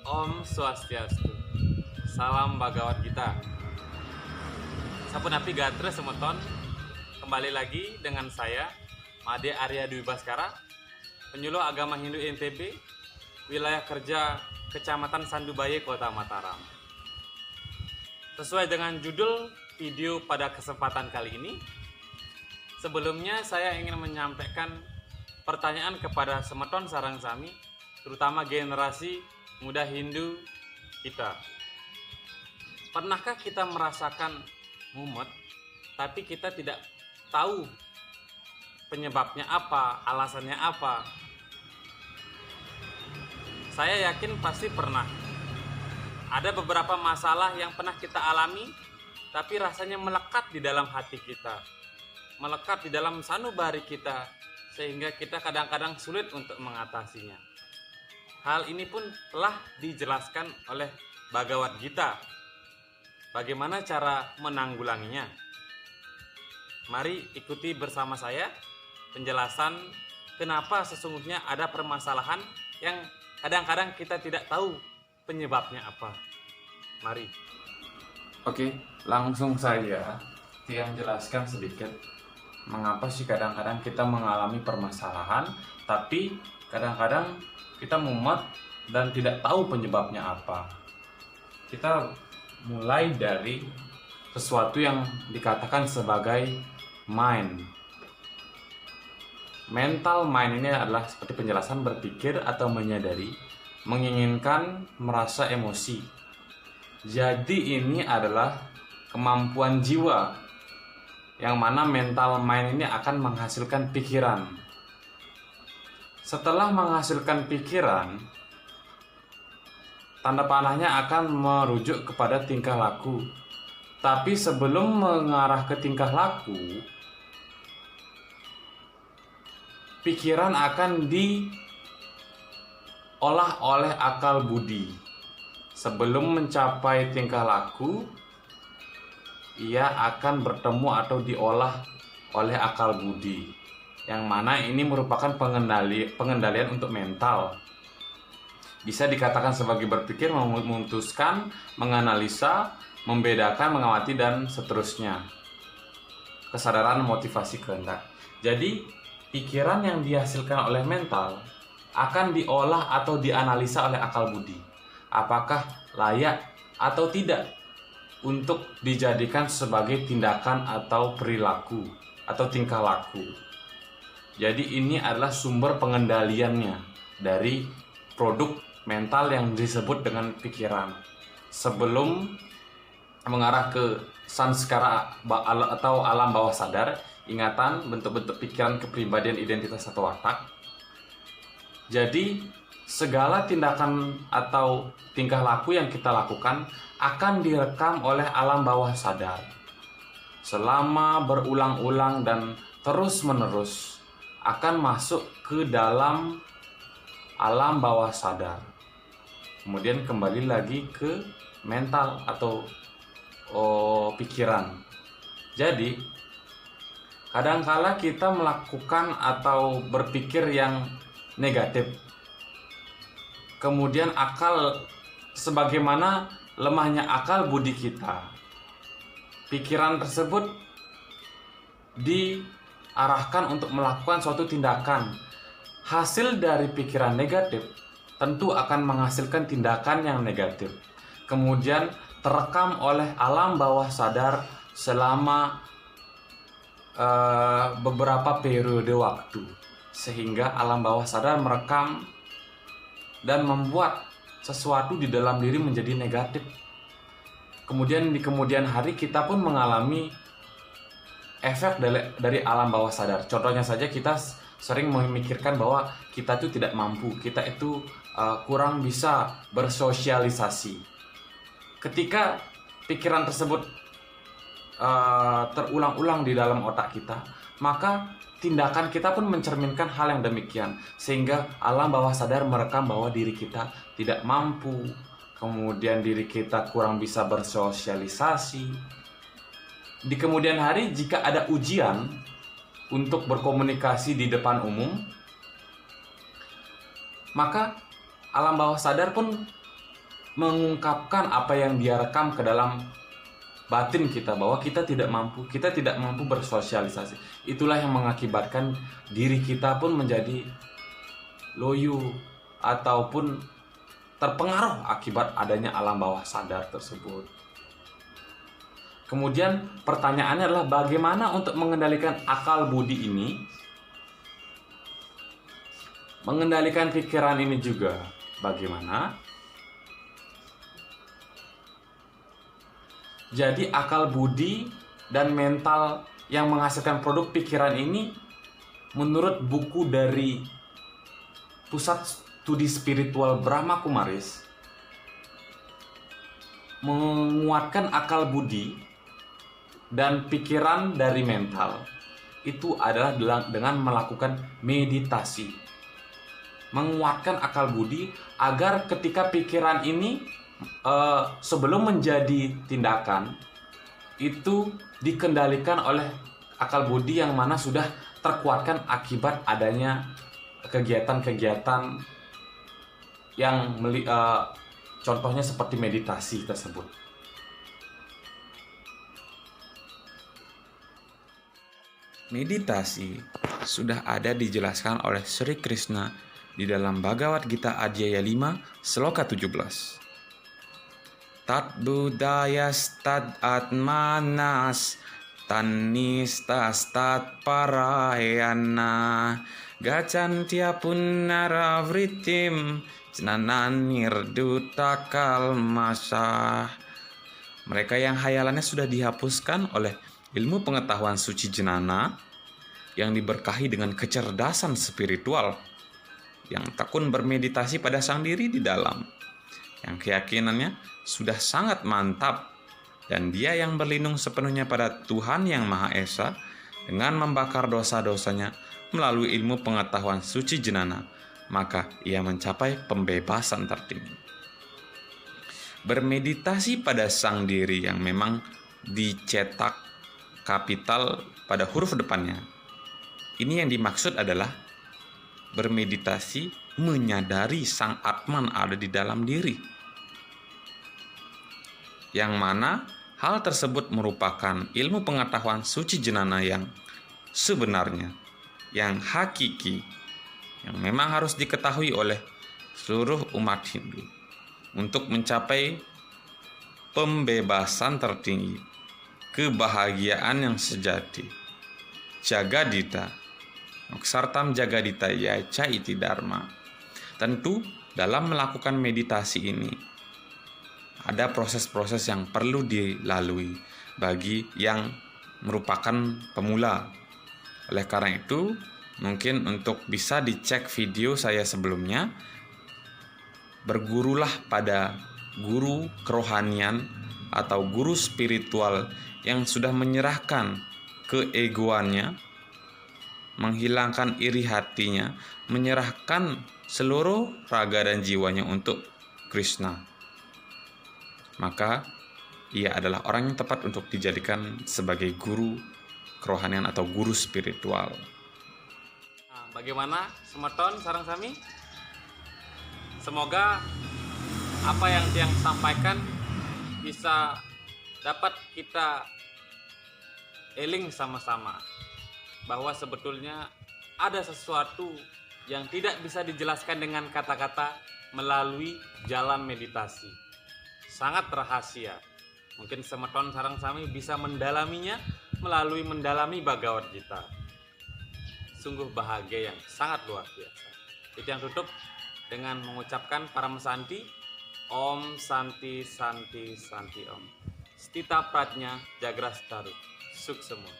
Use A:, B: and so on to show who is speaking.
A: Om Swastiastu. Salam Bhagavad Gita. Sapunapi Gatra Semeton. Kembali lagi dengan saya, Made Arya Dwi Baskara, penyuluh agama Hindu NTB, wilayah kerja Kecamatan Sandubaye, Kota Mataram. Sesuai dengan judul video pada kesempatan kali ini, sebelumnya saya ingin menyampaikan pertanyaan kepada Semeton Sarang Sami, terutama generasi muda Hindu kita. Pernahkah kita merasakan mumet, tapi kita tidak tahu penyebabnya apa, alasannya apa? Saya yakin pasti pernah. Ada beberapa masalah yang pernah kita alami, tapi rasanya melekat di dalam hati kita, melekat di dalam sanubari kita, sehingga kita kadang-kadang sulit untuk mengatasinya. Hal ini pun telah dijelaskan oleh Bhagavad Gita. Bagaimana cara menanggulanginya? Mari ikuti bersama saya penjelasan kenapa sesungguhnya ada permasalahan yang kadang-kadang kita tidak tahu penyebabnya apa. Mari.
B: Oke, langsung saja yang jelaskan sedikit mengapa sih kadang-kadang kita mengalami permasalahan, tapi kadang-kadang kita mumet dan tidak tahu penyebabnya apa. Kita mulai dari sesuatu yang dikatakan sebagai mind. Mental mind ini adalah seperti penjelasan berpikir atau menyadari, menginginkan, merasa emosi. Jadi ini adalah kemampuan jiwa yang mana mental mind ini akan menghasilkan pikiran. Setelah menghasilkan pikiran, tanda panahnya akan merujuk kepada tingkah laku. Tapi sebelum mengarah ke tingkah laku, pikiran akan diolah oleh akal budi. Sebelum mencapai tingkah laku, ia akan bertemu atau diolah oleh akal budi, yang mana ini merupakan pengendalian untuk mental. Bisa dikatakan sebagai berpikir, memutuskan, menganalisa, membedakan, mengamati, dan seterusnya. Kesadaran, motivasi, kehendak. Jadi, pikiran yang dihasilkan oleh mental akan diolah atau dianalisa oleh akal budi. Apakah layak atau tidak untuk dijadikan sebagai tindakan atau perilaku atau tingkah laku. Jadi ini adalah sumber pengendaliannya dari produk mental yang disebut dengan pikiran. Sebelum mengarah ke sanskara atau alam bawah sadar, ingatan, bentuk-bentuk pikiran, kepribadian, identitas atau watak. Jadi segala tindakan atau tingkah laku yang kita lakukan akan direkam oleh alam bawah sadar. Selama berulang-ulang dan terus-menerus akan masuk ke dalam alam bawah sadar. Kemudian kembali lagi ke mental atau pikiran. Jadi kadangkala kita melakukan atau berpikir yang negatif. Kemudian akal, sebagaimana lemahnya akal budi kita, pikiran tersebut diarahkan untuk melakukan suatu tindakan. Hasil dari pikiran negatif tentu akan menghasilkan tindakan yang negatif. Kemudian terekam oleh alam bawah sadar selama beberapa periode waktu, sehingga alam bawah sadar merekam dan membuat sesuatu di dalam diri menjadi negatif. Kemudian di kemudian hari kita pun mengalami efek dari alam bawah sadar. Contohnya saja, kita sering memikirkan bahwa kita itu tidak mampu, kita itu kurang bisa bersosialisasi. Ketika pikiran tersebut terulang-ulang di dalam otak kita, maka tindakan kita pun mencerminkan hal yang demikian, sehingga alam bawah sadar merekam bahwa diri kita tidak mampu, kemudian diri kita kurang bisa bersosialisasi. Di kemudian hari, jika ada ujian untuk berkomunikasi di depan umum, maka alam bawah sadar pun mengungkapkan apa yang dia rekam ke dalam batin kita, bahwa kita tidak mampu bersosialisasi. Itulah yang mengakibatkan diri kita pun menjadi loyo ataupun terpengaruh akibat adanya alam bawah sadar tersebut. Kemudian pertanyaannya adalah bagaimana untuk mengendalikan akal budi ini, mengendalikan pikiran ini juga bagaimana? Jadi akal budi dan mental yang menghasilkan produk pikiran ini, menurut buku dari Pusat Studi Spiritual Brahma Kumaris, menguatkan akal budi dan pikiran dari mental itu adalah dengan melakukan meditasi. Menguatkan akal budi agar ketika pikiran ini sebelum menjadi tindakan itu dikendalikan oleh akal budi yang mana sudah terkuatkan akibat adanya kegiatan-kegiatan yang contohnya seperti meditasi tersebut.
C: Meditasi sudah ada dijelaskan oleh Sri Krishna di dalam Bhagavad Gita Adhyaya 5 Sloka 17. Tat budayas tad atmanas tannistas tat parayana gacantya punaravritim jnanan nirduta kalmasah. Mereka yang hayalannya sudah dihapuskan oleh ilmu pengetahuan suci jnana yang diberkahi dengan kecerdasan spiritual, yang tekun bermeditasi pada sang diri di dalam, yang keyakinannya sudah sangat mantap, dan dia yang berlindung sepenuhnya pada Tuhan Yang Maha Esa dengan membakar dosa-dosanya melalui ilmu pengetahuan suci jnana, maka ia mencapai pembebasan tertinggi. Bermeditasi pada sang diri yang memang dicetak kapital pada huruf depannya. Ini yang dimaksud adalah bermeditasi menyadari sang Atman ada di dalam diri, yang mana hal tersebut merupakan ilmu pengetahuan suci jnana yang sebenarnya, yang hakiki, yang memang harus diketahui oleh seluruh umat Hindu untuk mencapai pembebasan tertinggi, kebahagiaan yang sejati. Jagadita, Moksartam Jagadita Yaca Iti Dharma. Tentu dalam melakukan meditasi ini ada proses-proses yang perlu dilalui bagi yang merupakan pemula. Oleh karena itu, mungkin untuk bisa dicek video saya sebelumnya, bergurulah pada guru kerohanian atau guru spiritual yang sudah menyerahkan keegoannya, menghilangkan iri hatinya, menyerahkan seluruh raga dan jiwanya untuk Krishna. Maka ia adalah orang yang tepat untuk dijadikan sebagai guru kerohanian atau guru spiritual.
A: Nah, bagaimana semeton sareng sami? Semoga apa yang Tiang sampaikan bisa dapat kita eling sama-sama, bahwa sebetulnya ada sesuatu yang tidak bisa dijelaskan dengan kata-kata melalui jalan meditasi. Sangat rahasia. Mungkin semeton sareng sami bisa mendalaminya melalui mendalami Bhagavad Gita. Sungguh bahagia yang sangat luar biasa. Itu yang tutup dengan mengucapkan Param Santi, Om Santi Santi Santi Om. Stita Pratnya Jagrastaru. Suk semua.